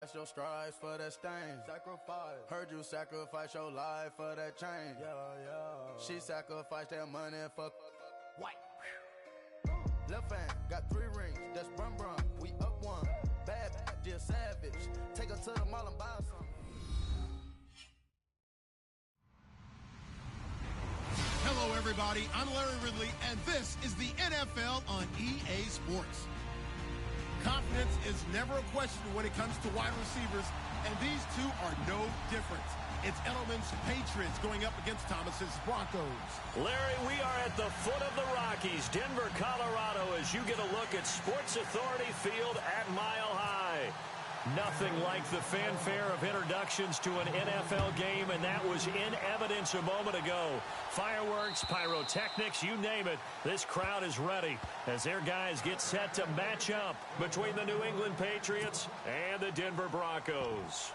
Sacrifice your strides for that stain. Sacrifice. Heard you sacrifice your life for that change. Yeah. She sacrificed that money for white. Left hand got 3 rings. That's brum brum. We up one. Bad, dear savage. Take her to the mall and buy some. Hello, everybody. I'm Larry Ridley, and this is the NFL on EA Sports. Confidence is never a question when it comes to wide receivers, and these two are no different. It's Edelman's Patriots going up against Thomas's Broncos. Larry, we are at the foot of the Rockies, Denver, Colorado, as you get a look at Sports Authority Field at Mile High. Nothing like the fanfare of introductions to an NFL game, and that was in evidence a moment ago. Fireworks, pyrotechnics, you name it. This crowd is ready as their guys get set to match up between the New England Patriots and the Denver Broncos.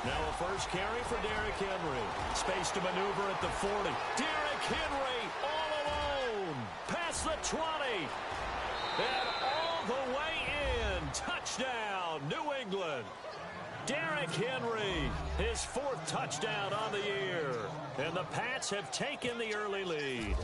Now a first carry for Derrick Henry. Space to maneuver at the 40. Derrick Henry all alone. Past the 20. And all the way in. Touchdown, New England. Derrick Henry, his 4th touchdown on the year. And the Pats have taken the early lead.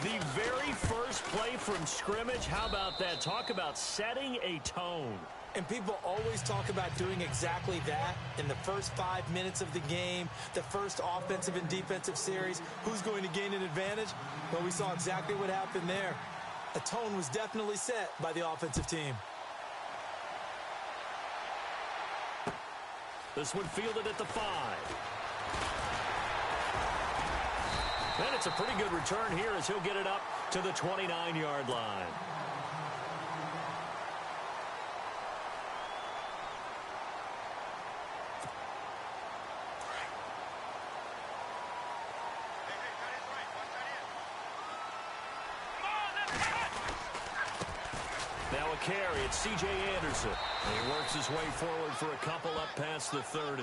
The very first play from scrimmage, how about that? Talk about setting a tone. And people always talk about doing exactly that in the first 5 minutes of the game, the first offensive and defensive series. Who's going to gain an advantage? Well, we saw exactly what happened there. A tone was definitely set by the offensive team. This one fielded at the 5. And it's a pretty good return here as he'll get it up to the 29-yard line. Now a carry, it's C.J. Anderson. And he works his way forward for a couple up past the 30.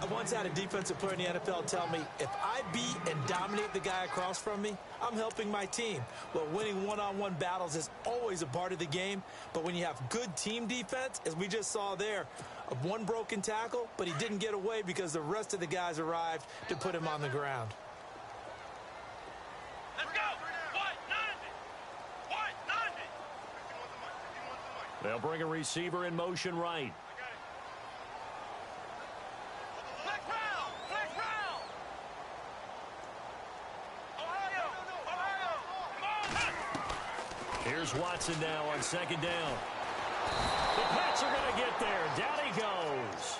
I once had a defensive player in the NFL tell me, if I beat and dominate the guy across from me, I'm helping my team. Well, winning one-on-one battles is always a part of the game, but when you have good team defense, as we just saw there, one broken tackle, but he didn't get away because the rest of the guys arrived to put him on the ground. Let's go! They'll bring a receiver in motion right. Here's Watson now on 2nd down. The Pats are going to get there. Down he goes.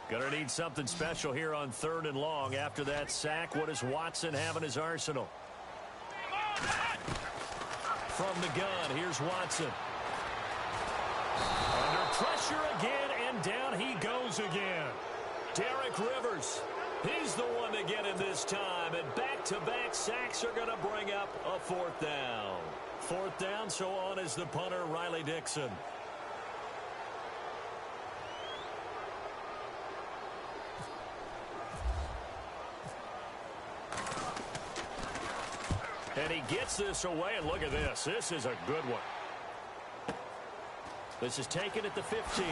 Going to need something special here on 3rd and long. After that sack, what does Watson have in his arsenal? From the gun, here's Watson. Under pressure again, and down he goes again. Derek Rivers, he's the one to get him this time, and back-to-back sacks are going to bring up a 4th down. 4th down, so on is the punter, Riley Dixon. And he gets this away, and look at this. This is a good one. This is taken at the 15.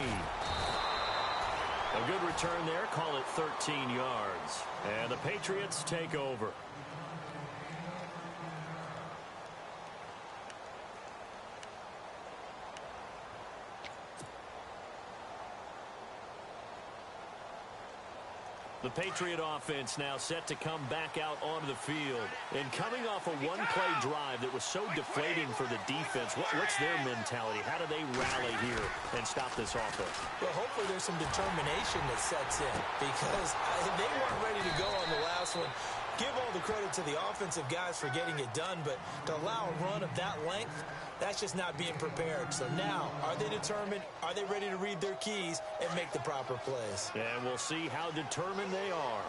A good return there. Call it 13 yards. And the Patriots take over. The Patriot offense now set to come back out onto the field. And coming off a one-play drive that was so deflating for the defense, what's their mentality? How do they rally here and stop this offense? Well, hopefully there's some determination that sets in because they weren't ready to go on the last one. Give all the credit to the offensive guys for getting it done, but to allow a run of that length, that's just not being prepared. So now, are they determined? Are they ready to read their keys and make the proper plays? And we'll see how determined they are.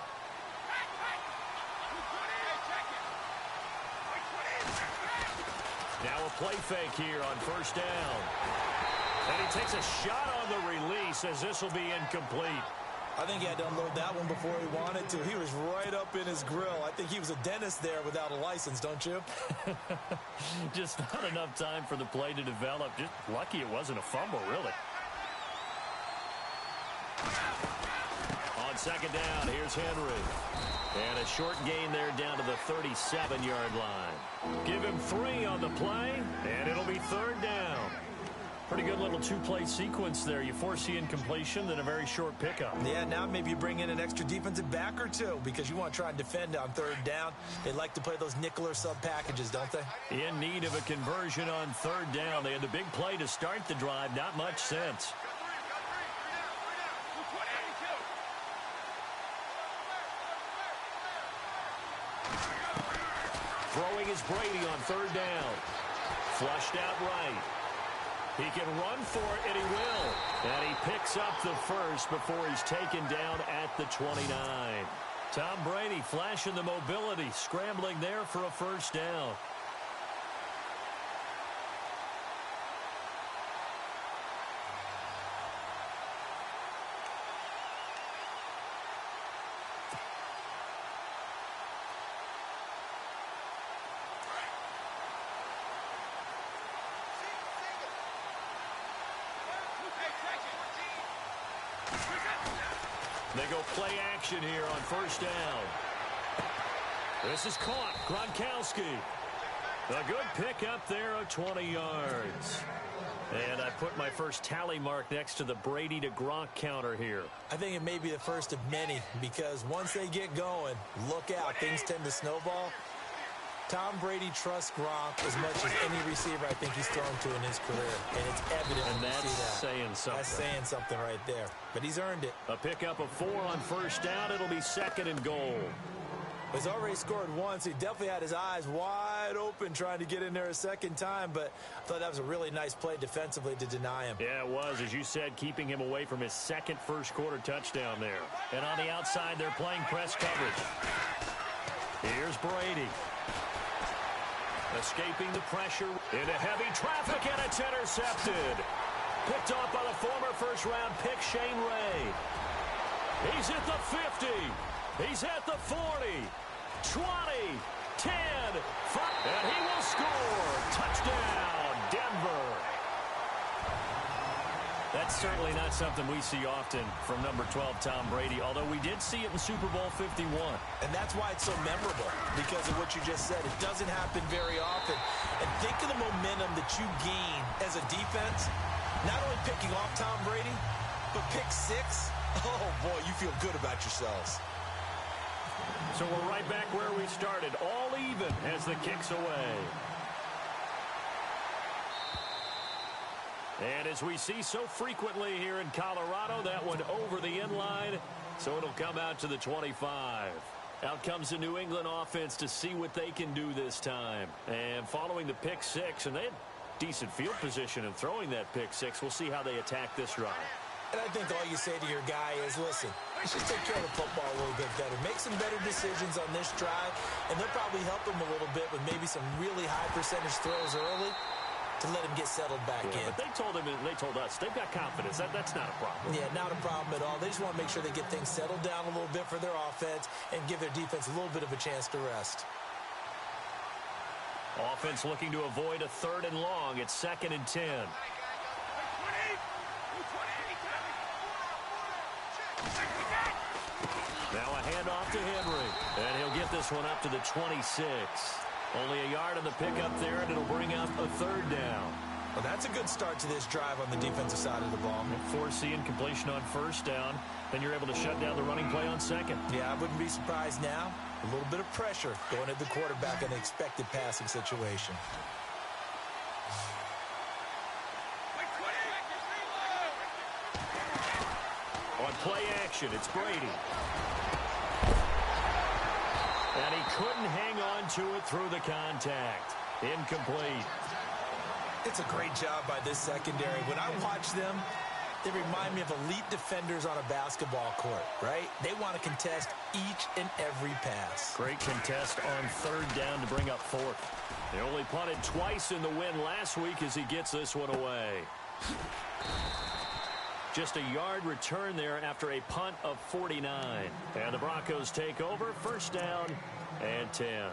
Now a play fake here on first down. And he takes a shot on the release as this will be incomplete. I think he had to unload that one before he wanted to. He was right up in his grill. I think he was a dentist there without a license, don't you? Just not enough time for the play to develop. Just lucky it wasn't a fumble, really. On second down, here's Henry. And a short gain there down to the 37-yard line. Give him 3 on the play, and it'll be third down. Pretty good little two-play sequence there. You force the incompletion, then a very short pickup. Yeah, now maybe you bring in an extra defensive back or two because you want to try and defend on third down. They like to play those nickel or sub packages, don't they? In need of a conversion on third down. They had the big play to start the drive. Not much sense. Throwing is Brady on third down. Flushed out right. He can run for it, and he will. And he picks up the first before he's taken down at the 29. Tom Brady flashing the mobility, scrambling there for a first down. They go play action here on first down. This is caught. Gronkowski. A good pickup there of 20 yards. And I put my first tally mark next to the Brady to Gronk counter here. I think it may be the first of many because once they get going, look out. Things tend to snowball. Tom Brady trusts Gronk as much as any receiver I think he's thrown to in his career. And it's evident when you see that. Saying something. That's saying something right there. But he's earned it. A pickup of 4 on first down. It'll be second and goal. He's already scored once. He definitely had his eyes wide open trying to get in there a second time. But I thought that was a really nice play defensively to deny him. Yeah, it was. As you said, keeping him away from his second first-quarter touchdown there. And on the outside, they're playing press coverage. Here's Brady. Escaping the pressure into heavy traffic, and it's intercepted. Picked off by the former first-round pick, Shane Ray. He's at the 50. He's at the 40. 20. 10. 5. And he will score. Touchdown, Denver. That's certainly not something we see often from number 12, Tom Brady, although we did see it in Super Bowl 51. And that's why it's so memorable, because of what you just said. It doesn't happen very often. And think of the momentum that you gain as a defense, not only picking off Tom Brady, but pick 6. Oh, boy, you feel good about yourselves. So we're right back where we started, all even as the kick's away. And as we see so frequently here in Colorado, that one over the end line, so it'll come out to the 25. Out comes the New England offense to see what they can do this time. And following the pick 6, and they had decent field position in throwing that pick 6. We'll see how they attack this drive. And I think all you say to your guy is, listen, let's just take care of the football a little bit better. Make some better decisions on this drive, and they'll probably help him a little bit with maybe some really high percentage throws early to let him get settled back in. But they told him, and they told us, they've got confidence. That's not a problem. Yeah, not a problem at all. They just want to make sure they get things settled down a little bit for their offense and give their defense a little bit of a chance to rest. Offense looking to avoid a 3rd and long. It's 2nd and 10. Now a handoff to Henry, and he'll get this one up to the 26. Only a yard on the pickup there, and it'll bring up a 3rd down. Well, that's a good start to this drive on the defensive side of the ball. Force the incompletion on first down, then you're able to shut down the running play on second. Yeah, I wouldn't be surprised now. A little bit of pressure going at the quarterback in an expected passing situation. On play action, it's Brady. And he couldn't hang on to it through the contact. Incomplete. It's a great job by this secondary. When I watch them, they remind me of elite defenders on a basketball court, right? They want to contest each and every pass. Great contest on third down to bring up fourth. They only punted twice in the win last week as he gets this one away. Just a yard return there after a punt of 49. And the Broncos take over, first down and 10.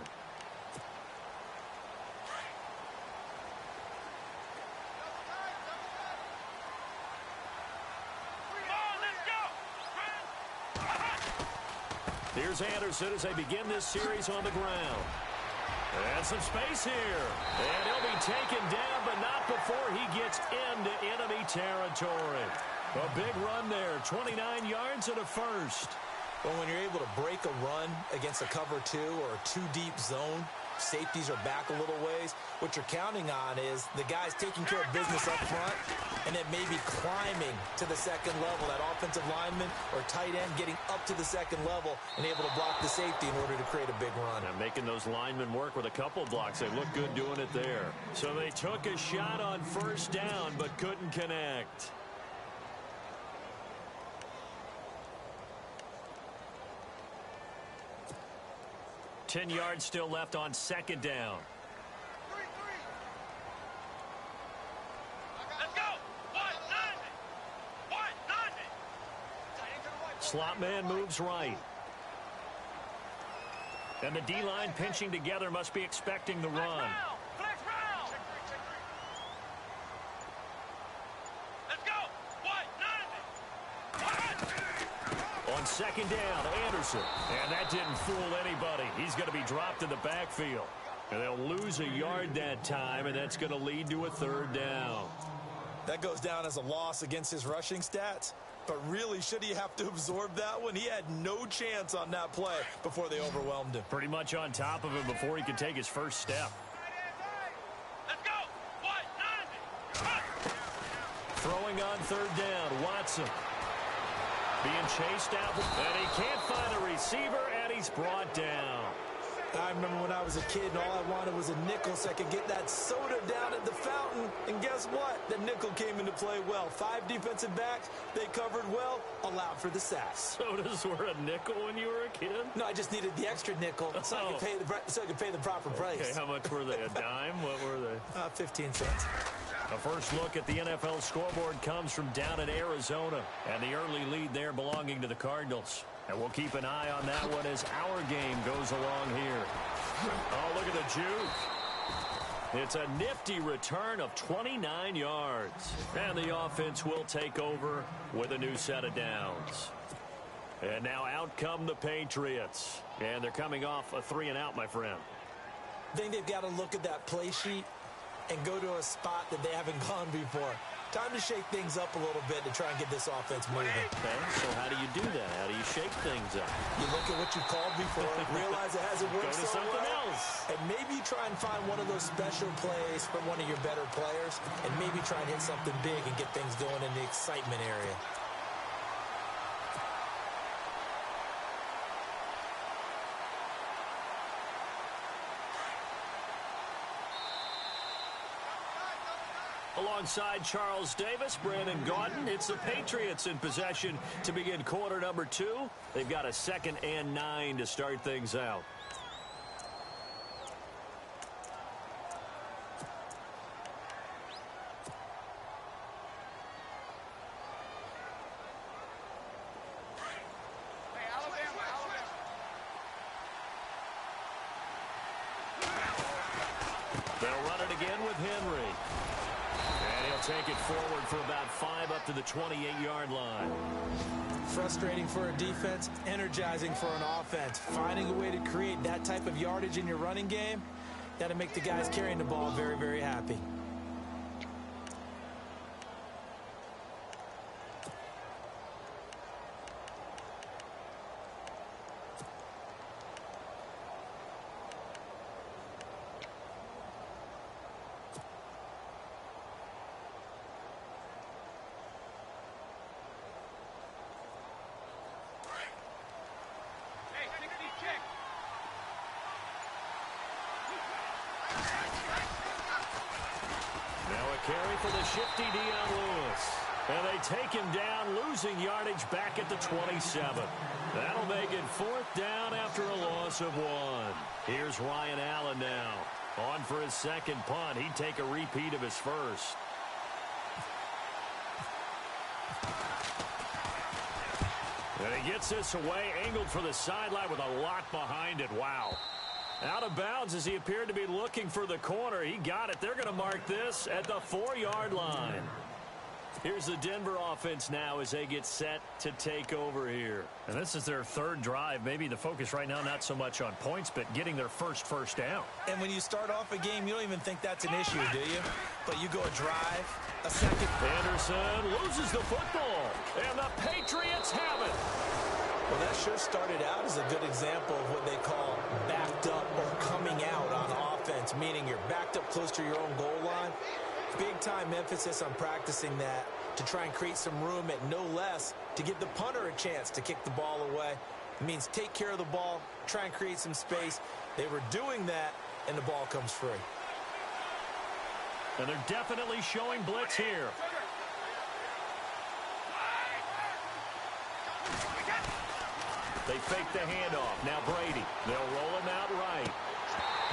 Here's Anderson as they begin this series on the ground. And some space here. And he'll be taken down, but not before he gets into enemy territory. A big run there, 29 yards and a first. Well, when you're able to break a run against a cover 2 or a 2-deep zone, safeties are back a little ways. What you're counting on is the guys taking care of business up front and then maybe climbing to the second level. That offensive lineman or tight end getting up to the second level and able to block the safety in order to create a big run. And making those linemen work with a couple blocks. They look good doing it there. So they took a shot on first down but couldn't connect. Ten yards still left on second down. Let's go. Slot man moves right. And the D-line pinching together must be expecting the run. Let's go. On second down, Anderson. And that didn't fool anybody. He's going to be dropped in the backfield. And they'll lose a yard that time, and that's going to lead to a third down. That goes down as a loss against his rushing stats. But really, should he have to absorb that one? He had no chance on that play before they overwhelmed him. Pretty much on top of him before he could take his first step. Let's go. Throwing on third down, Watson. Being chased out, and he can't find a receiver, and he's brought down. I remember when I was a kid and all I wanted was a nickel so I could get that soda down at the fountain. And guess what? The nickel came into play well. 5 defensive backs, they covered well, allowed for the sacks. Sodas were a nickel when you were a kid? No, I just needed the extra nickel so I could pay the proper price. Okay, how much were they? A dime? What were they? 15 cents. A first look at the NFL scoreboard comes from down in Arizona, and the early lead there belonging to the Cardinals. And we'll keep an eye on that one as our game goes along here. Oh, look at the juke. It's a nifty return of 29 yards. And the offense will take over with a new set of downs. And now out come the Patriots. And they're coming off a 3-and-out, my friend. I think they've got to look at that play sheet and go to a spot that they haven't gone before. Time to shake things up a little bit to try and get this offense moving. Okay, so how do you do that? How do you shake things up? You look at what you called before, realize it hasn't worked Go to something else. and maybe try and find one of those special plays from one of your better players, and maybe try and hit something big and get things going in the excitement area. Alongside Charles Davis, Brandon Gaudin, it's the Patriots in possession to begin quarter number 2. They've got a 2nd and 9 to start things out. They'll run it again with Henry. And he'll take it forward for about 5 up to the 28-yard line. Frustrating for a defense, energizing for an offense. Finding a way to create that type of yardage in your running game, that'll make the guys carrying the ball very, very happy. carry for the shifty Dion Lewis. And they take him down, losing yardage back at the 27. That'll make it 4th down after a loss of 1. Here's Ryan Allen now. On for his second punt. He'd take a repeat of his first. And he gets this away, angled for the sideline with a lot behind it. Wow. Out of bounds as he appeared to be looking for the corner. He got it. They're going to mark this at the 4-yard line. Here's the Denver offense now as they get set to take over here. And this is their 3rd drive. Maybe the focus right now not so much on points, but getting their first down. And when you start off a game, you don't even think that's an issue, do you? But you go a drive, a second. Anderson loses the football, and the Patriots have it. Well, that sure started out as a good example of what they call backed up or coming out on offense, meaning you're backed up close to your own goal line. Big-time emphasis on practicing that to try and create some room at no less to give the punter a chance to kick the ball away. It means take care of the ball, try and create some space. They were doing that, and the ball comes free. And they're definitely showing blitz here. They fake the handoff. Now Brady. They'll roll him out right.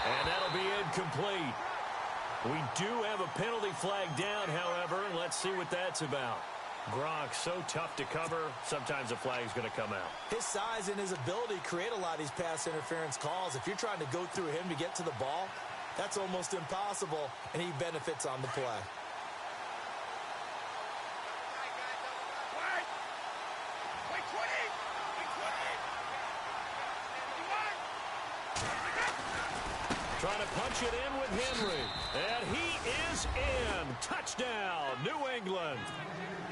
And that'll be incomplete. We do have a penalty flag down, however. Let's see what that's about. Gronk, so tough to cover. Sometimes the flag's going to come out. His size and his ability create a lot of these pass interference calls. If you're trying to go through him to get to the ball, that's almost impossible, and he benefits on the play. Trying to punch it in with Henry. And he is in. Touchdown, New England.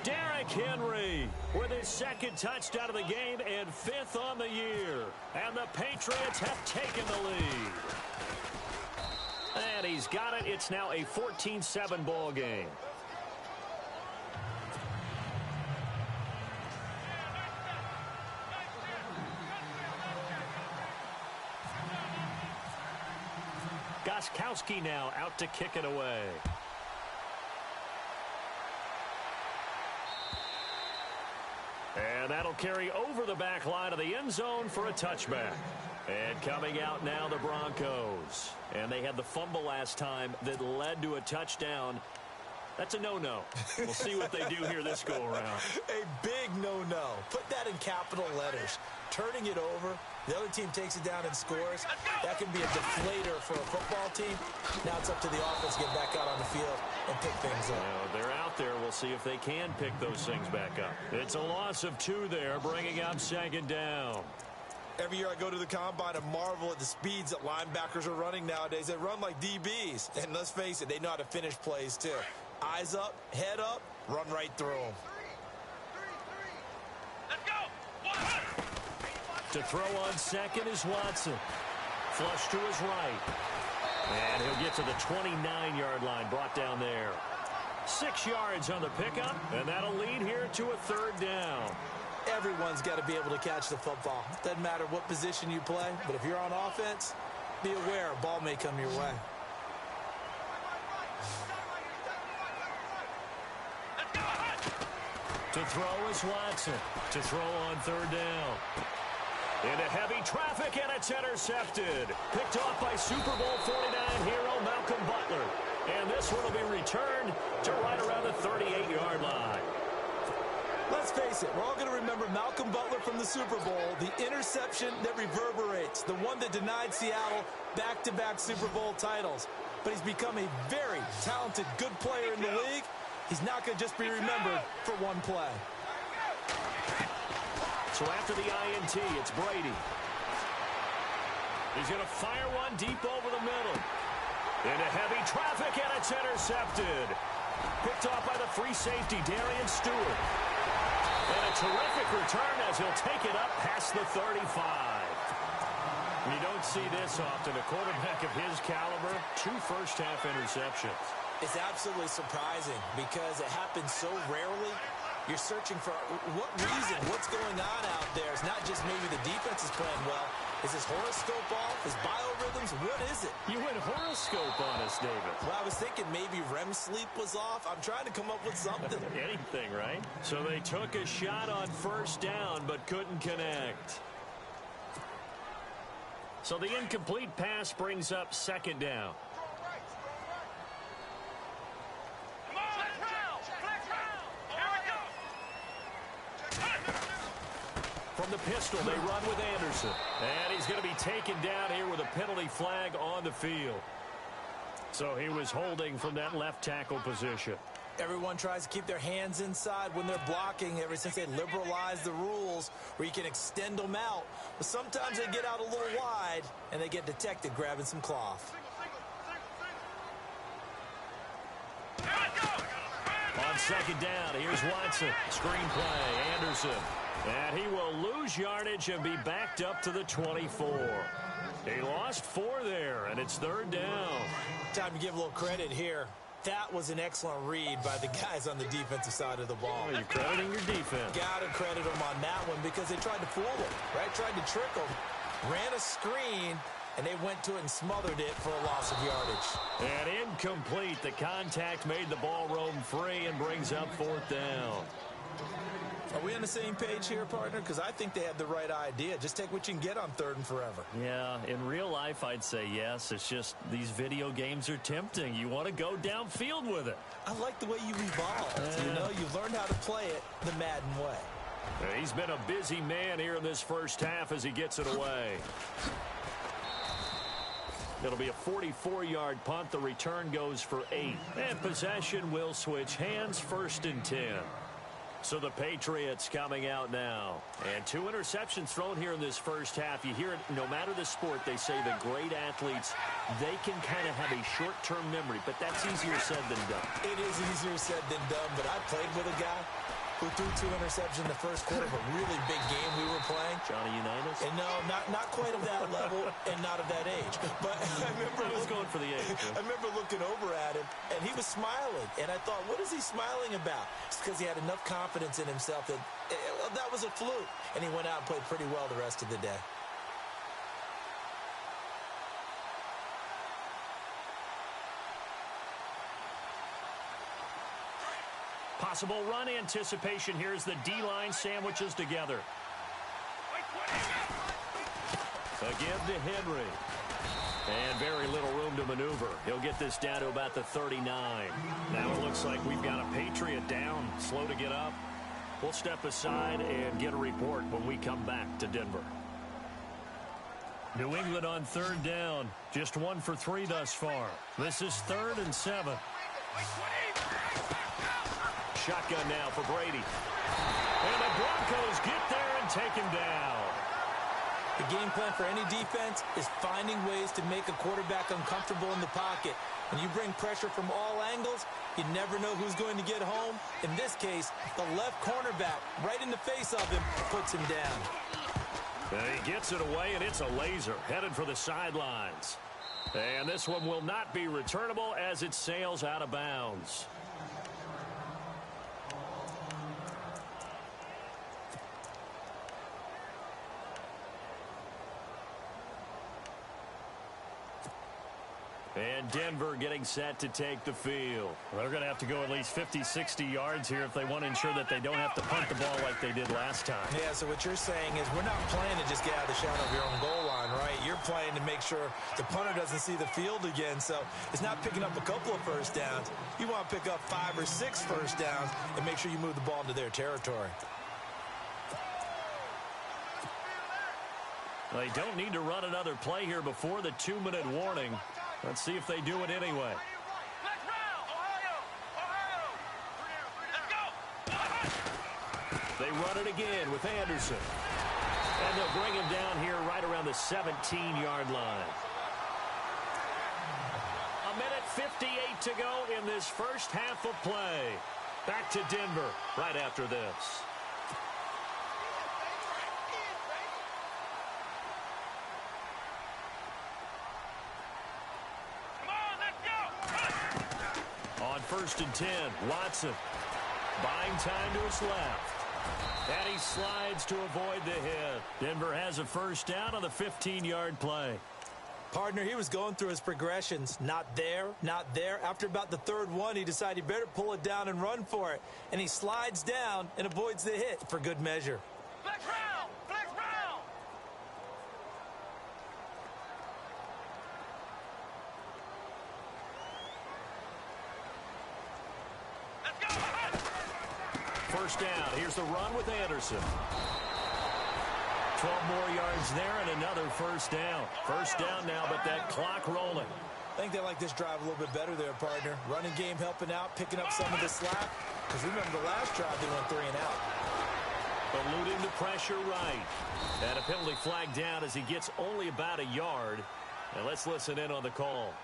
Derrick Henry with his 2nd touchdown of the game and 5th on the year. And the Patriots have taken the lead. And he's got it. It's now a 14-7 ball game. Gostkowski now out to kick it away. And that'll carry over the back line of the end zone for a touchback. And coming out now, the Broncos. And they had the fumble last time that led to a touchdown. That's a no-no. We'll see what they do here this go-around. A big no-no. Put that in capital letters. Turning it over, the other team takes it down and scores. That can be a deflator for a football team. Now it's up to the offense to get back out on the field and pick things up. Well, they're out there. We'll see if they can pick those things back up. It's a loss of 2 there, bringing up 2nd down. Every year I go to the combine and marvel at the speeds that linebackers are running nowadays. They run like DBs. And let's face it, they know how to finish plays too. Eyes up, head up, run right through them. Let's go! To throw on 2nd is Watson. Flush to his right. And he'll get to the 29-yard line, brought down there. 6 yards on the pickup, and that'll lead here to a 3rd down. Everyone's got to be able to catch the football. Doesn't matter what position you play, but if you're on offense, be aware a ball may come your way. To throw is Watson. To throw on 3rd down. Into heavy traffic, and it's intercepted. Picked off by Super Bowl 49 hero Malcolm Butler. And this one will be returned to right around the 38-yard line. Let's face it, we're all going to remember Malcolm Butler from the Super Bowl, the interception that reverberates, the one that denied Seattle back-to-back Super Bowl titles. But he's become a very talented, good player in the league. He's not going to just be remembered for one play. So after the INT, it's Brady. He's going to fire one deep over the middle. Into heavy traffic, and it's intercepted. Picked off by the free safety, Darian Stewart. And a terrific return as he'll take it up past the 35. You don't see this often. A quarterback of his caliber, 2 first-half interceptions. It's absolutely surprising because it happens so rarely. You're searching for what reason, what's going on out there. It's not just maybe the defense is playing well. Is his horoscope off? His biorhythms? What is it? You went horoscope on us, David. Well, I was thinking maybe REM sleep was off. I'm trying to come up with something. Anything, right? So they took a shot on first down, but couldn't connect. So the incomplete pass brings up second down. From the pistol, they run with Anderson. And he's going to be taken down here with a penalty flag on the field. So he was holding from that left tackle position. Everyone tries to keep their hands inside when they're blocking ever since they liberalized the rules where you can extend them out. But sometimes they get out a little wide and they get detected grabbing some cloth. On second down, here's Watson. Screen play, Anderson. And he will lose yardage and be backed up to the 24. He lost 4 there, and it's third down. Time to give a little credit here. That was an excellent read by the guys on the defensive side of the ball. Oh, you're crediting your defense. Got to credit them on that one because they tried to fool them, right? Tried to trick them. Ran a screen, and they went to it and smothered it for a loss of yardage. And incomplete. The contact made the ball roam free and brings up fourth down. Are we on the same page here, partner? Because I think they had the right idea. Just take what you can get on third and forever. Yeah, in real life, I'd say yes. It's just these video games are tempting. You want to go downfield with it. I like the way you evolved. You know, you've learned how to play it the Madden way. He's been a busy man here in this first half as he gets it away. It'll be a 44-yard punt. The return goes for 8. And possession will switch hands, 1st and 10. So the Patriots coming out now. And 2 interceptions thrown here in this first half. You hear it, no matter the sport, they say the great athletes, they can kind of have a short-term memory, but that's easier said than done. It is easier said than done, but I played with a guy who threw 2 interceptions in the first quarter of a really big game we were playing. Johnny Unitas? And no, not quite of that level and not of that age. But I remember I was going for the age. I remember looking over at him, and he was smiling. And I thought, what is he smiling about? It's because he had enough confidence in himself that that was a fluke. And he went out and played pretty well the rest of the day. Possible run anticipation here as the D-line sandwiches together. Again to Henry. And very little room to maneuver. He'll get this down to about the 39. Now it looks like we've got a Patriot down, slow to get up. We'll step aside and get a report when we come back to Denver. New England on third down. Just 1 for 3 thus far. This is 3rd and 7. Shotgun now for Brady. And the Broncos get there and take him down. The game plan for any defense is finding ways to make a quarterback uncomfortable in the pocket. When you bring pressure from all angles, you never know who's going to get home. In this case, the left cornerback, right in the face of him, puts him down. And he gets it away, and it's a laser headed for the sidelines. And this one will not be returnable as it sails out of bounds. And Denver getting set to take the field. They're going to have to go at least 50, 60 yards here if they want to ensure that they don't have to punt the ball like they did last time. Yeah, so what you're saying is we're not playing to just get out of the shadow of your own goal line, right? You're playing to make sure the punter doesn't see the field again. So it's not picking up a couple of first downs. You want to pick up 5 or 6 first downs and make sure you move the ball into their territory. They don't need to run another play here before the 2-minute warning. Let's see if they do it anyway. They run it again with Anderson. And they'll bring him down here right around the 17-yard line. 1:58 to go in this first half of play. Back to Denver right after this. On 1st and 10, Watson buying time to his left. And he slides to avoid the hit. Denver has a first down on the 15-yard play. Partner, he was going through his progressions. Not there, not there. After about the third one, he decided he better pull it down and run for it. And he slides down and avoids the hit for good measure. Flex round! Flex round! Let's go! First down. Here's the run with Anderson. 12 more yards there and another first down. First down now, but that clock rolling. I think they like this drive a little bit better there, partner. Running game helping out, picking up some of the slack. Because remember the last drive, they went 3 and out. Eluding the pressure right. And a penalty flag down as he gets only about a yard. And let's listen in on the call.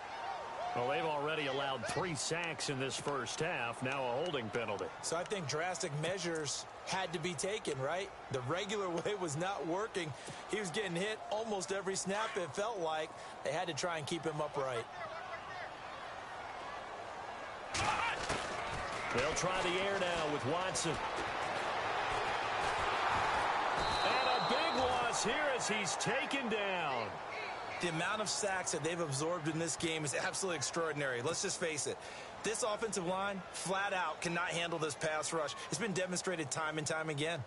Well, they've already allowed 3 sacks in this first half. Now a holding penalty. So I think drastic measures had to be taken, right? The regular way was not working. He was getting hit almost every snap, it felt like. They had to try and keep him upright. They'll try the air now with Watson. And a big loss here as he's taken down. The amount of sacks that they've absorbed in this game is absolutely extraordinary. Let's just face it. This offensive line, flat out, cannot handle this pass rush. It's been demonstrated time and time again.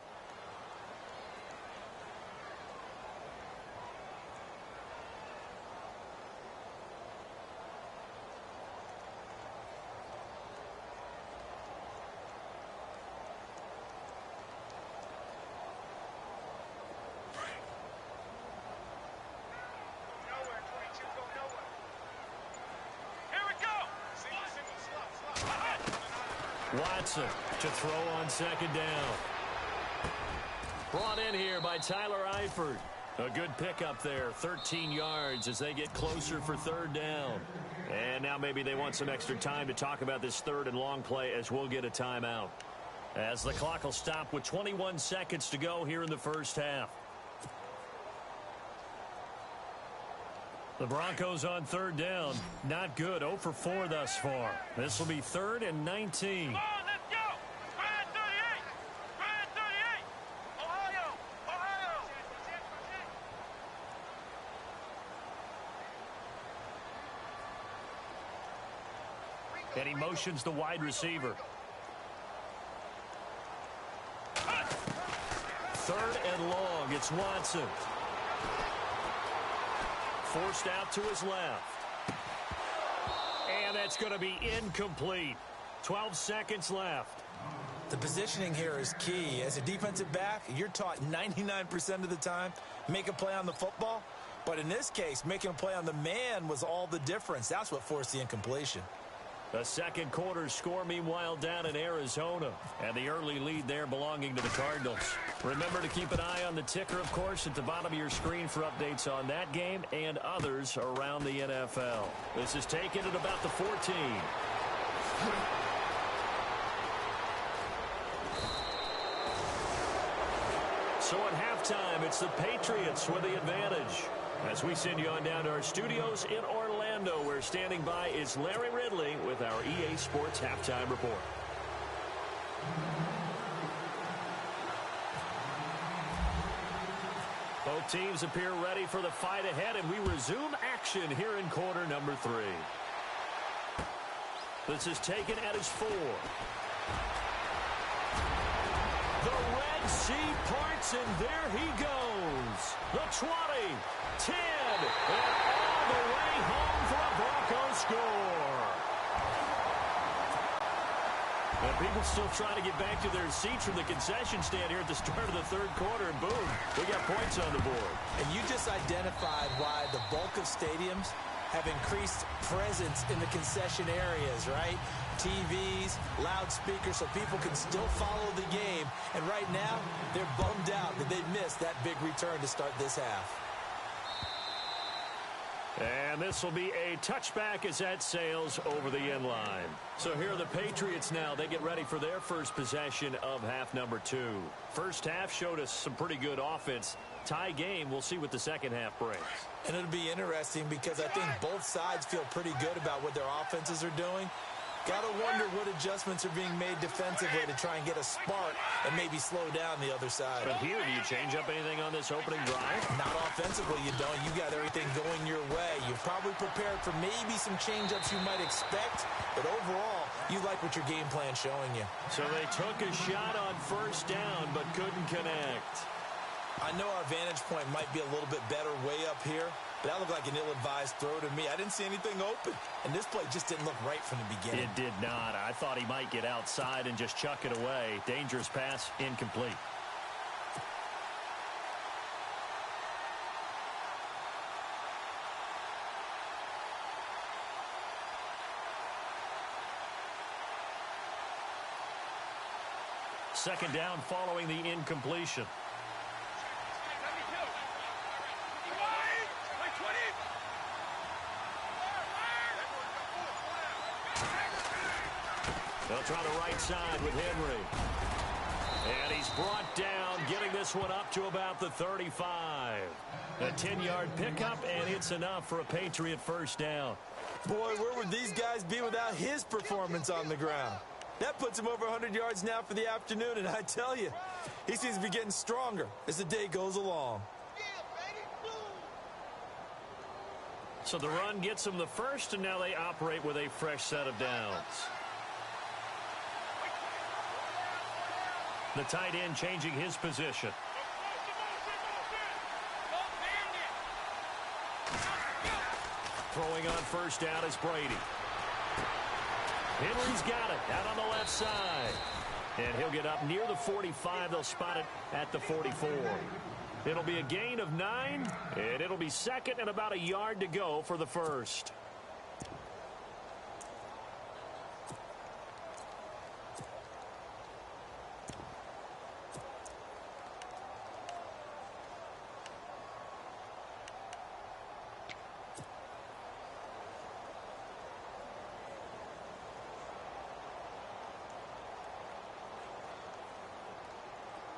Watson to throw on second down. Brought in here by Tyler Eifert. A good pickup there, 13 yards as they get closer for third down. And now maybe they want some extra time to talk about this third and long play as we'll get a timeout. As the clock will stop with 21 seconds to go here in the first half. The Broncos on third down. Not good. 0 for 4 thus far. This will be 3rd and 19. Come on, let's go! Spread 38! Spread 38! Ohio! Ohio! And he motions the wide receiver. 3rd and long. It's Watson. Forced out to his left. And that's going to be incomplete. 12 seconds left. The positioning here is key. As a defensive back, you're taught 99% of the time, make a play on the football. But in this case, making a play on the man was all the difference. That's what forced the incompletion. The second quarter score, meanwhile, down in Arizona. And the early lead there belonging to the Cardinals. Remember to keep an eye on the ticker, of course, at the bottom of your screen for updates on that game and others around the NFL. This is taken at about the 14. So at halftime, it's the Patriots with the advantage. As we send you on down to our studios in Orlando, where standing by is Larry Ridley with our EA Sports Halftime Report. Both teams appear ready for the fight ahead, and we resume action here in quarter number 3. This is taken at his 4. The Red Sea parts, and there he goes. The 20, 10, and all the way home for a Broncos score. And people still trying to get back to their seats from the concession stand here at the start of the third quarter, and boom, we got points on the board. And you just identified why the bulk of stadiums have increased presence in the concession areas, right? TVs, loudspeakers, so people can still follow the game. And right now, they're bummed out that they missed that big return to start this half. And this will be a touchback as that sails over the end line. So here are the Patriots now. They get ready for their first possession of half number 2. First half showed us some pretty good offense. Tie game. We'll see what the second half brings. And it'll be interesting because I think both sides feel pretty good about what their offenses are doing. Gotta wonder what adjustments are being made defensively to try and get a spark and maybe slow down the other side. But here, do you change up anything on this opening drive? Not offensively, you don't. You got everything going your way. You've probably prepared for maybe some change-ups you might expect, but overall, you like what your game plan's showing you. So they took a shot on first down, but couldn't connect. I know our vantage point might be a little bit better way up here, but that looked like an ill-advised throw to me. I didn't see anything open, and this play just didn't look right from the beginning. It did not. I thought he might get outside and just chuck it away. Dangerous pass, incomplete. Second down following the incompletion. They'll try the right side with Henry. And he's brought down, getting this one up to about the 35. A 10-yard pickup, and it's enough for a Patriot first down. Boy, where would these guys be without his performance on the ground? That puts him over 100 yards now for the afternoon, and I tell you, he seems to be getting stronger as the day goes along. So the run gets them the first, and now they operate with a fresh set of downs. The tight end changing his position. Throwing on first down is Brady. Henry's got it out on the left side. And he'll get up near the 45. They'll spot it at the 44. It'll be a gain of 9, and it'll be second and about a yard to go for the first.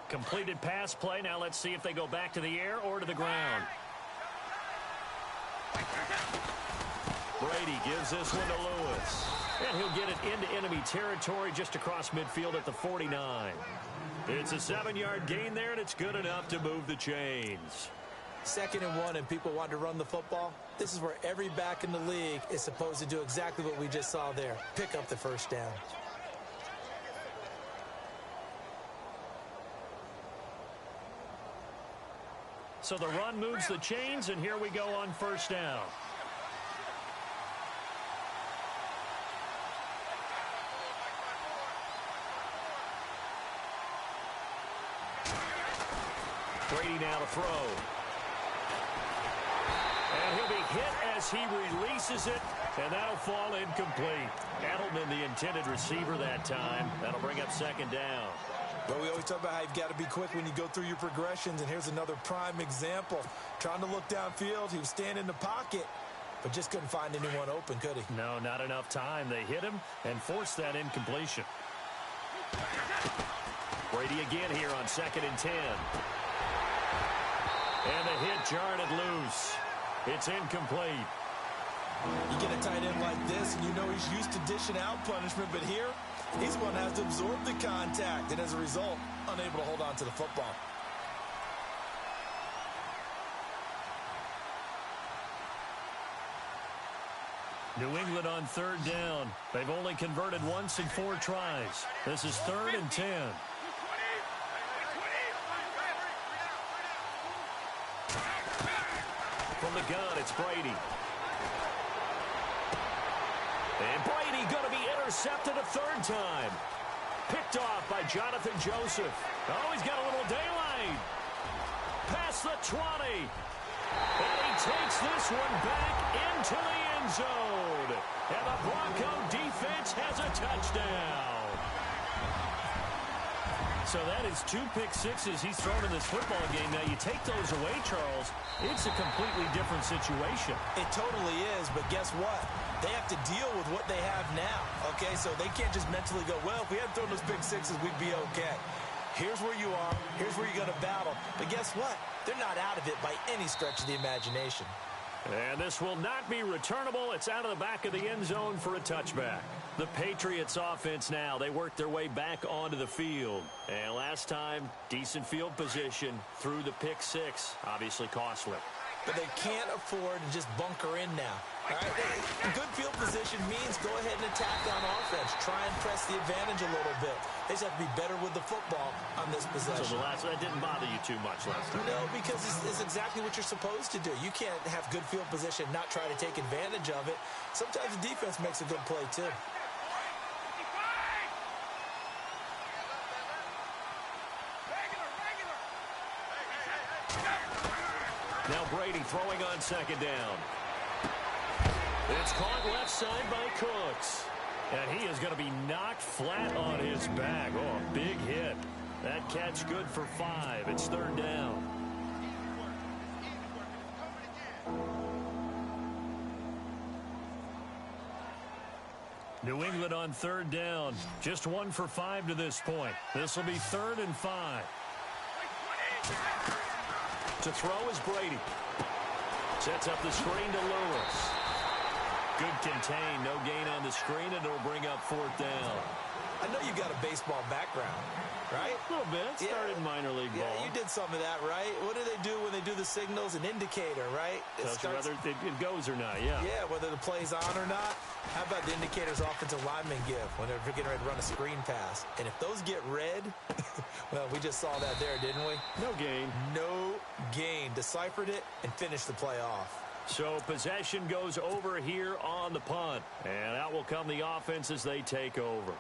Completed pass play. Now let's see if they go back to the air or to the ground. Brady gives this one to Lewis. And he'll get it into enemy territory just across midfield at the 49. It's a 7-yard gain there, and it's good enough to move the chains. 2nd and 1, and people want to run the football. This is where every back in the league is supposed to do exactly what we just saw there. Pick up the first down. So the run moves the chains, and here we go on first down. Brady now to throw. And he'll be hit as he releases it, and that'll fall incomplete. Edelman, the intended receiver that time. That'll bring up second down. But we always talk about how you've got to be quick when you go through your progressions, and here's another prime example. Trying to look downfield, he was standing in the pocket, but just couldn't find anyone open, could he? No, not enough time. They hit him and forced that incompletion. Brady again here on 2nd and 10. And the hit jarred it loose. It's incomplete. You get a tight end like this, and you know he's used to dishing out punishment, but here, he's the one that has to absorb the contact, and as a result, unable to hold on to the football. New England on 3rd down. They've only converted once in 4 tries. This is 3rd and 10. From the gun, it's Brady. And Brady going to be intercepted a 3rd time. Picked off by Jonathan Joseph. Oh, he's got a little daylight. Past the 20. And he takes this one back into the end zone. And the Bronco defense has a touchdown. So that is 2 pick sixes he's thrown in this football game. Now, you take those away, Charles, it's a completely different situation. It totally is, but guess what? They have to deal with what they have now, okay? So they can't just mentally go, well, if we hadn't thrown those pick sixes, we'd be okay. Here's where you are. Here's where you're going to battle. But guess what? They're not out of it by any stretch of the imagination. And this will not be returnable. It's out of the back of the end zone for a touchback. The Patriots offense now, they work their way back onto the field. And last time, decent field position through the pick six. Obviously costly. But they can't afford to just bunker in now. All right? Good field position means go ahead and attack on offense. Try and press the advantage a little bit. They just have to be better with the football on this possession. So that didn't bother you too much last time? No, because it's exactly what you're supposed to do. You can't have good field position and not try to take advantage of it. Sometimes the defense makes a good play, too. Now Brady throwing on second down. It's caught left side by Cooks. And he is going to be knocked flat on his back. Oh, a big hit. That catch good for 5. It's third down. New England on third down. Just 1 for 5 to this point. This will be 3rd and 5. To throw is Brady. Sets up the screen to Lewis. Good contain. No gain on the screen, and it'll bring up 4th down. I know you've got a baseball background, right? A little bit. Started minor league ball. Yeah, you did some of that, right? What do they do when they do the signals? An indicator, right? Tells you whether it goes or not, yeah. Yeah, whether the play's on or not. How about the indicators offensive linemen give when they're getting ready to run a screen pass? And if those get red, well, we just saw that there, didn't we? No gain. No gain. Deciphered it and finished the play off. So possession goes over here on the punt. And out will come the offense as they take over.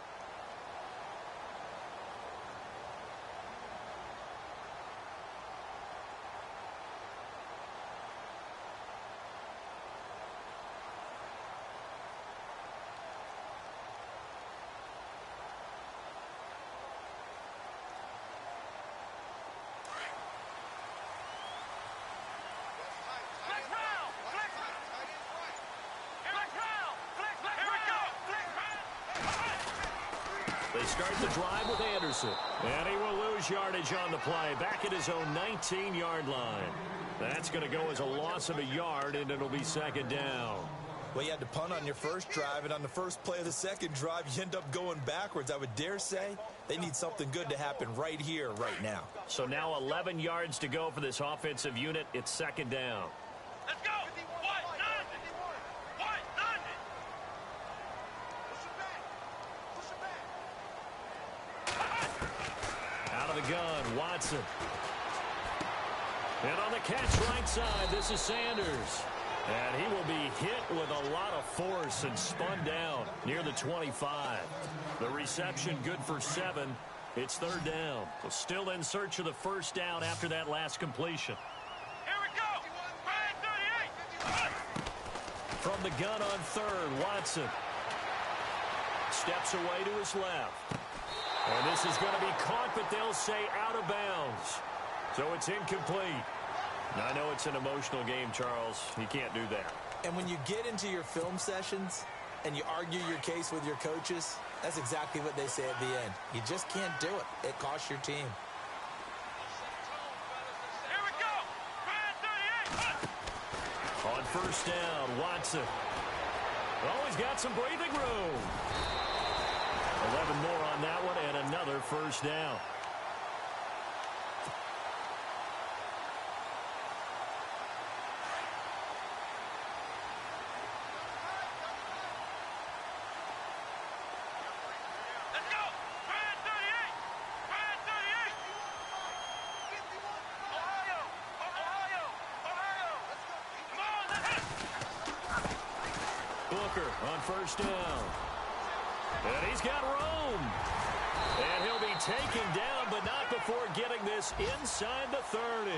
They start the drive with Anderson. And he will lose yardage on the play. Back at his own 19-yard line. That's going to go as a loss of a yard, and it'll be 2nd down. Well, you had to punt on your first drive, and on the first play of the second drive, you end up going backwards. I would dare say they need something good to happen right here, right now. So now 11 yards to go for this offensive unit. It's 2nd down. Let's go. Out of the gun, Watson. And on the catch right side, this is Sanders. And he will be hit with a lot of force and spun down near the 25. The reception good for 7. It's 3rd down. So still in search of the first down after that last completion. Here we go. 38. From the gun on 3rd, Watson. Steps away to his left. And this is going to be caught, but they'll say out of bounds. So it's incomplete. I know it's an emotional game, Charles. You can't do that. And when you get into your film sessions and you argue your case with your coaches, that's exactly what they say at the end. You just can't do it. It costs your team. Here we go. 38. On first down, Watson. Oh, he's got some breathing room. 11 more on that one, and another first down. Let's go. 38. Ohio. Come on, let's hit. Booker on first down. And he's got room. And he'll be taken down, but not before getting this inside the 30.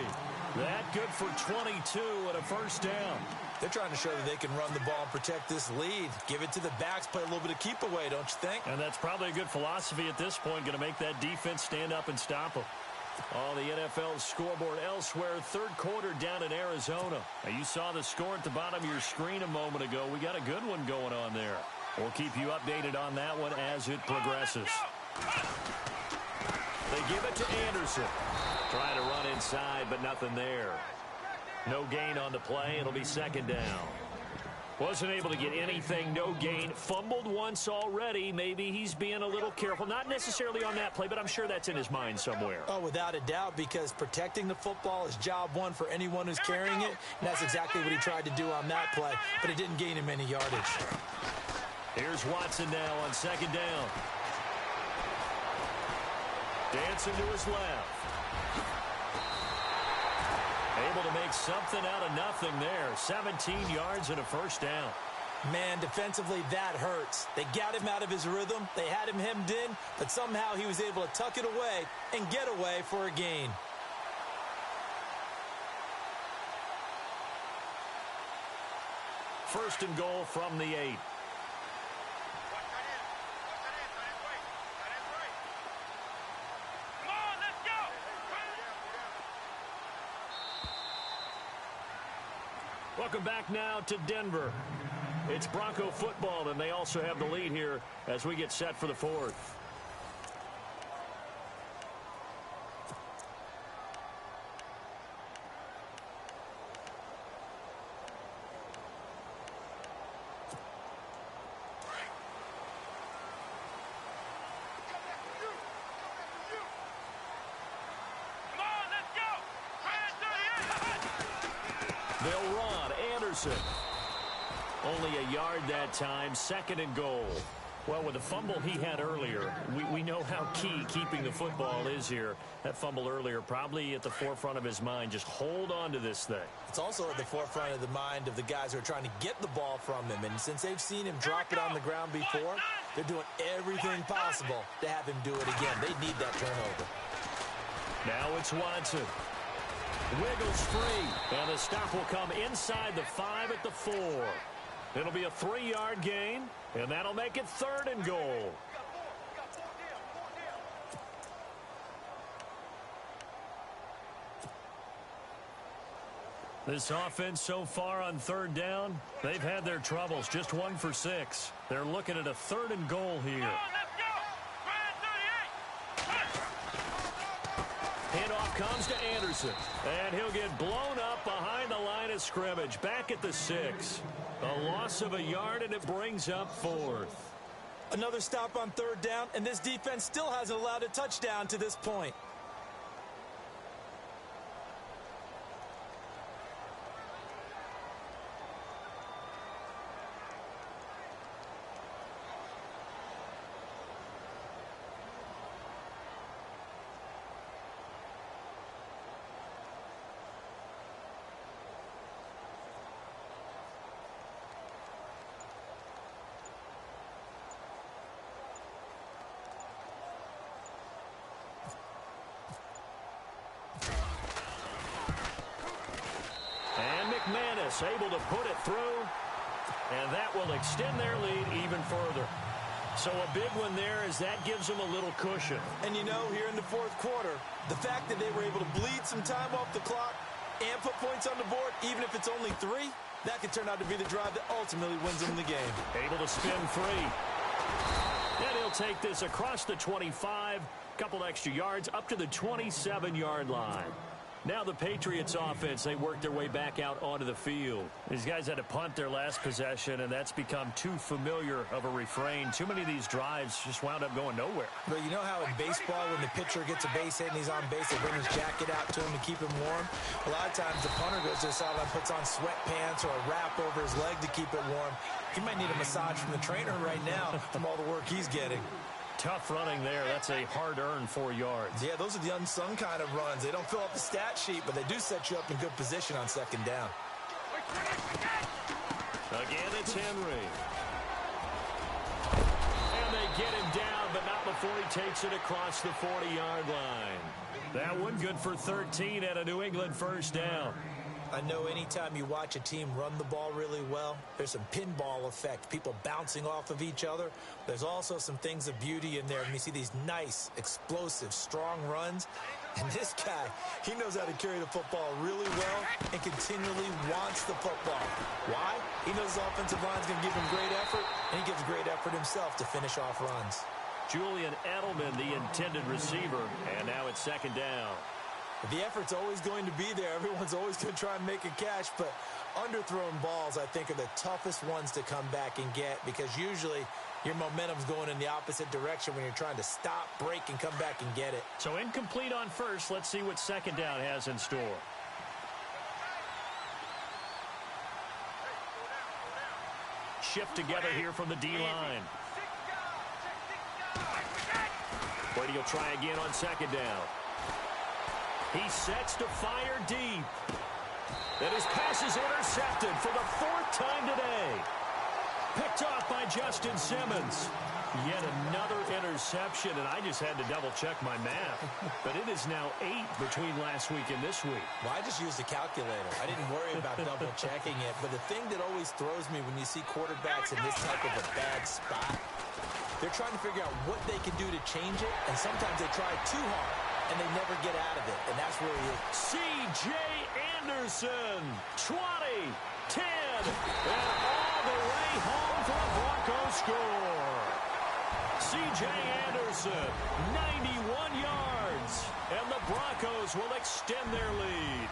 That good for 22 and a first down. They're trying to show that they can run the ball and protect this lead. Give it to the backs, play a little bit of keep away, don't you think? And that's probably a good philosophy at this point, going to make that defense stand up and stop them. On the NFL scoreboard elsewhere, 3rd quarter down in Arizona. Now, you saw the score at the bottom of your screen a moment ago. We got a good one going on there. We'll keep you updated on that one as it progresses. They give it to Anderson. Trying to run inside, but nothing there. No gain on the play. It'll be second down. Wasn't able to get anything, no gain. Fumbled once already. Maybe he's being a little careful. Not necessarily on that play, but I'm sure that's in his mind somewhere. Oh, without a doubt, because protecting the football is job one for anyone who's carrying it. And that's exactly what he tried to do on that play, but it didn't gain him any yardage. Here's Watson now on second down. Dancing to his left. Able to make something out of nothing there. 17 yards and a first down. Man, defensively, that hurts. They got him out of his rhythm. They had him hemmed in, but somehow he was able to tuck it away and get away for a gain. First and goal from the 8. Welcome back now to Denver. It's Bronco football, and they also have the lead here as we get set for the fourth. They'll run. Anderson. Only a yard that time. Second and goal. Well, with the fumble he had earlier, we know how key keeping the football is here. That fumble earlier probably at the forefront of his mind. Just hold on to this thing. It's also at the forefront of the mind of the guys who are trying to get the ball from him. And since they've seen him drop it on the ground before, they're doing everything possible to have him do it again. They need that turnover. Now it's Watson. Wiggles free, and the stop will come inside the 5 at the 4. It'll be a 3-yard gain, and that'll make it third and goal. This offense so far on third down, they've had their troubles. Just 1 for 6. They're looking at a third and goal here. Handoff comes to Anderson, and he'll get blown up behind the line of scrimmage. Back at the 6. A loss of a yard, and it brings up 4th. Another stop on third down, and this defense still hasn't allowed a touchdown to this point. McManus able to put it through, and that will extend their lead even further. So a big one there as that gives them a little cushion. And you know, here in the fourth quarter, the fact that they were able to bleed some time off the clock and put points on the board, even if it's only 3, that could turn out to be the drive that ultimately wins them the game. Able to spin free. And he'll take this across the 25, couple extra yards up to the 27-yard line. Now the Patriots offense, they work their way back out onto the field. These guys had to punt their last possession, and that's become too familiar of a refrain. Too many of these drives just wound up going nowhere. But you know how in baseball, when the pitcher gets a base hit and he's on base, they bring his jacket out to him to keep him warm? A lot of times the punter goes to the sideline, puts on sweatpants or a wrap over his leg to keep it warm. He might need a massage from the trainer right now from all the work he's getting. Tough running there. That's a hard-earned 4 yards. Yeah, those are the unsung kind of runs. They don't fill up the stat sheet, but they do set you up in good position on second down. Again, it's Henry. And they get him down, but not before he takes it across the 40-yard line. That one good for 13 at a New England first down. I know anytime you watch a team run the ball really well, there's some pinball effect, people bouncing off of each other. There's also some things of beauty in there. And you see these nice, explosive, strong runs. And this guy, he knows how to carry the football really well and continually wants the football. Why? He knows his offensive line's going to give him great effort, and he gives great effort himself to finish off runs. Julian Edelman, the intended receiver, and now it's second down. The effort's always going to be there. Everyone's always going to try and make a catch, but underthrown balls, I think, are the toughest ones to come back and get because usually your momentum's going in the opposite direction when you're trying to stop, break, and come back and get it. So incomplete on first. Let's see what second down has in store. Shift together here from the D-line. Brady will try again on second down. He sets to fire deep. And his pass is intercepted for the fourth time today. Picked off by Justin Simmons. Yet another interception, and I just had to double-check my math. But it is now 8 between last week and this week. Well, I just used a calculator. I didn't worry about double-checking it. But the thing that always throws me when you see quarterbacks in this type of a bad spot, they're trying to figure out what they can do to change it, and sometimes they try too hard, and they never get out of it. And that's where he is. C.J. Anderson, 20, 10, and all the way home for a Broncos score. C.J. Anderson, 91 yards, and the Broncos will extend their lead.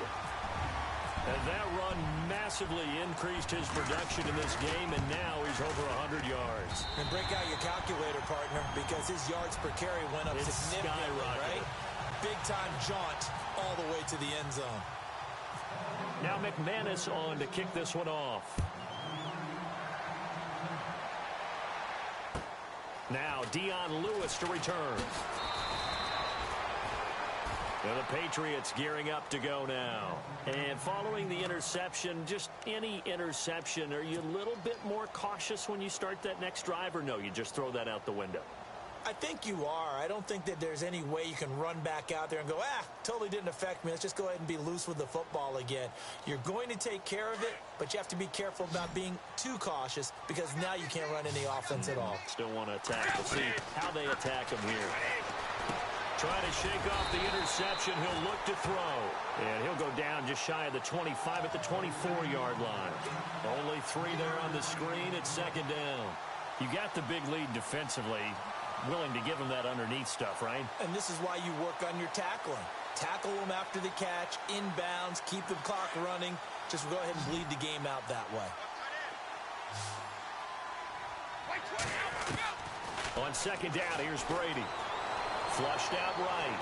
And that run massively increased his production in this game, and now he's over 100 yards. And break out your calculator, partner, because his yards per carry went up significantly, right? Big-time jaunt all the way to the end zone. Now McManus on to kick this one off. Now Dion Lewis to return. And the Patriots gearing up to go now. And following the interception, just any interception, are you a little bit more cautious when you start that next drive, or no, you just throw that out the window? I think you are. I don't think that there's any way you can run back out there and go, totally didn't affect me. Let's just go ahead and be loose with the football again. You're going to take care of it, but you have to be careful about being too cautious because now you can't run any offense at all. Still want to attack. We'll see how they attack him here. Trying to shake off the interception. He'll look to throw. And he'll go down just shy of the 25 at the 24-yard line. Only 3 there on the screen at second down. You got the big lead defensively. Willing to give him that underneath stuff, right? And this is why you work on your tackling. Tackle them after the catch, inbounds, keep the clock running. Just go ahead and bleed the game out that way. On second down, here's Brady. Flushed out right.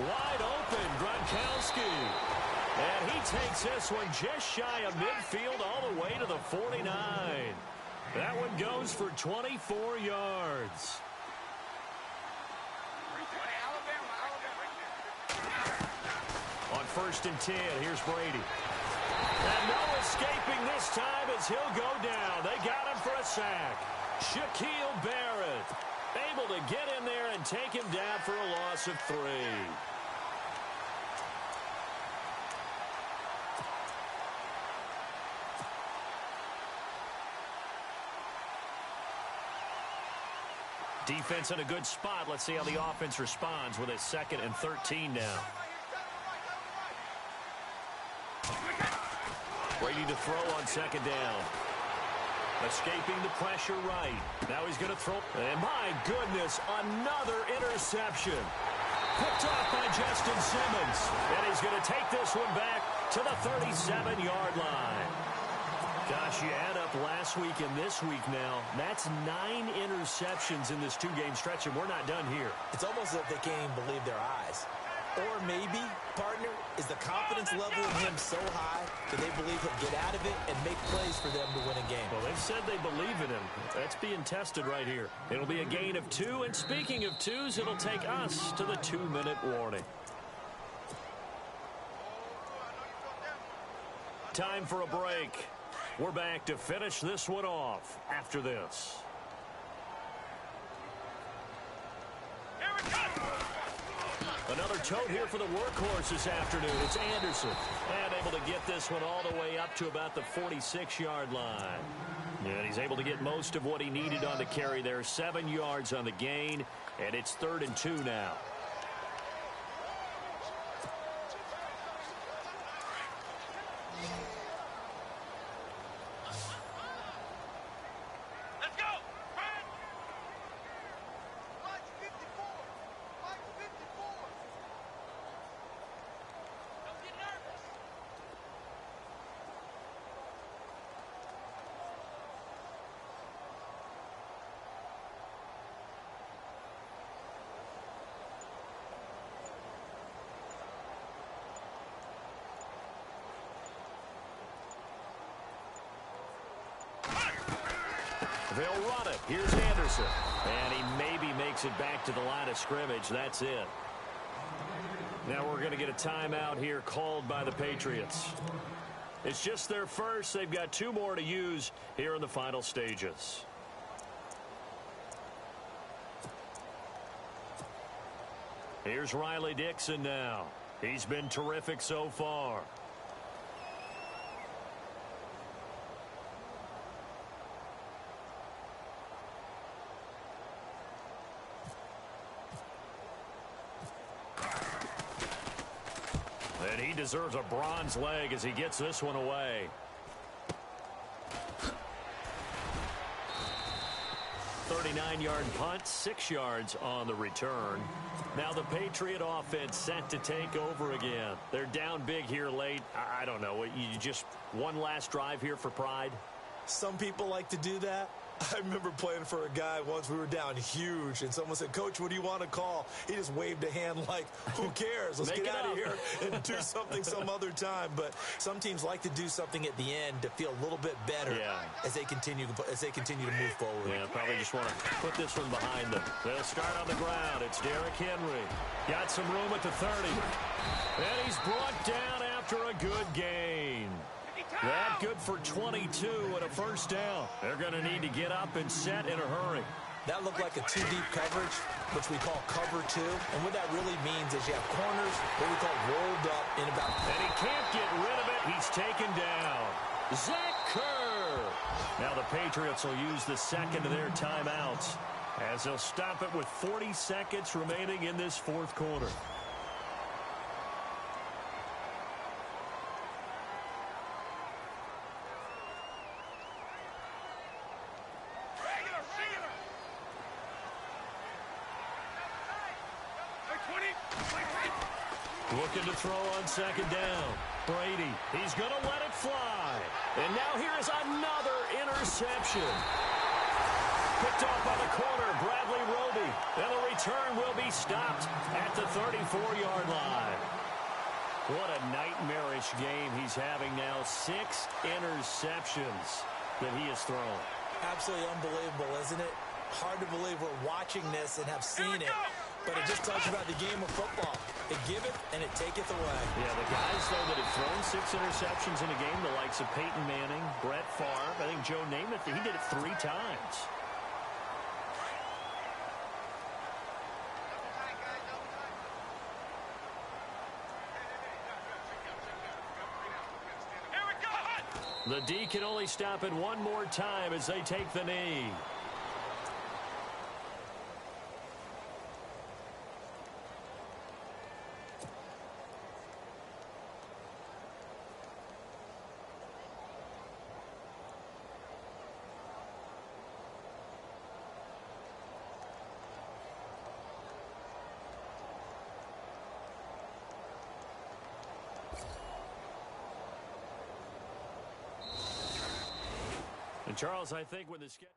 Wide open, Gronkowski. And he takes this one just shy of midfield all the way to the 49. That one goes for 24 yards. On first and 10, here's Brady. And no escaping this time as he'll go down. They got him for a sack. Shaquille Barrett able to get in there and take him down for a loss of 3. Defense in a good spot. Let's see how the offense responds with a 2nd and 13 now. Brady to throw on second down. Escaping the pressure right. Now he's going to throw. And my goodness, another interception. Picked off by Justin Simmons. And he's going to take this one back to the 37-yard line. Gosh, you add up last week and this week now. That's 9 interceptions in this 2-game stretch, and we're not done here. It's almost as if they can't even believe their eyes. Or maybe, partner, is the confidence level in him so high that they believe he'll get out of it and make plays for them to win a game. Well, they've said they believe in him. That's being tested right here. It'll be a gain of 2, and speaking of 2s, it'll take us to the 2-minute warning. Time for a break. We're back to finish this one off after this. Another tote here for the workhorse this afternoon. It's Anderson. And able to get this one all the way up to about the 46-yard line. And he's able to get most of what he needed on the carry there. 7 yards on the gain. And it's 3rd and 2 now. They'll run it. Here's Anderson. And he maybe makes it back to the line of scrimmage. That's it. Now we're going to get a timeout here called by the Patriots. It's just their first. They've got 2 more to use here in the final stages. Here's Riley Dixon now. He's been terrific so far. And he deserves a bronze leg as he gets this one away. .39-yard punt, 6 yards on the return. Now the Patriot offense set to take over again. They're down big here late. I don't know. You just one last drive here for pride? Some people like to do that. I remember playing for a guy once. We were down huge, and someone said, "Coach, what do you want to call?" He just waved a hand like, "Who cares? Let's get out of here and do something some other time." But some teams like to do something at the end to feel a little bit better as they continue to move forward. Yeah, probably just want to put this one behind them. They'll start on the ground. It's Derrick Henry. Got some room at the 30. And he's brought down after a good gain. That good for 22 and a first down. They're going to need to get up and set in a hurry. That looked like a 2-deep coverage, which we call cover 2. And what that really means is you have corners, what we call rolled up in about... And he can't get rid of it. He's taken down. Zach Kerr. Now the Patriots will use the second of their timeouts as they'll stop it with 40 seconds remaining in this fourth quarter. Looking to throw on second down. Brady, he's going to let it fly. And now here is another interception. Picked off by the corner, Bradley Roby. And the return will be stopped at the 34-yard line. What a nightmarish game he's having now. 6 interceptions that he has thrown. Absolutely unbelievable, isn't it? Hard to believe we're watching this and have seen it. But it just tells you about the game of football. It giveth and it taketh away. Yeah, the guys, though, that have thrown 6 interceptions in a game, the likes of Peyton Manning, Brett Favre, I think Joe Namath, he did it 3 times. The D can only stop it one more time as they take the knee. And Charles, I think when the schedule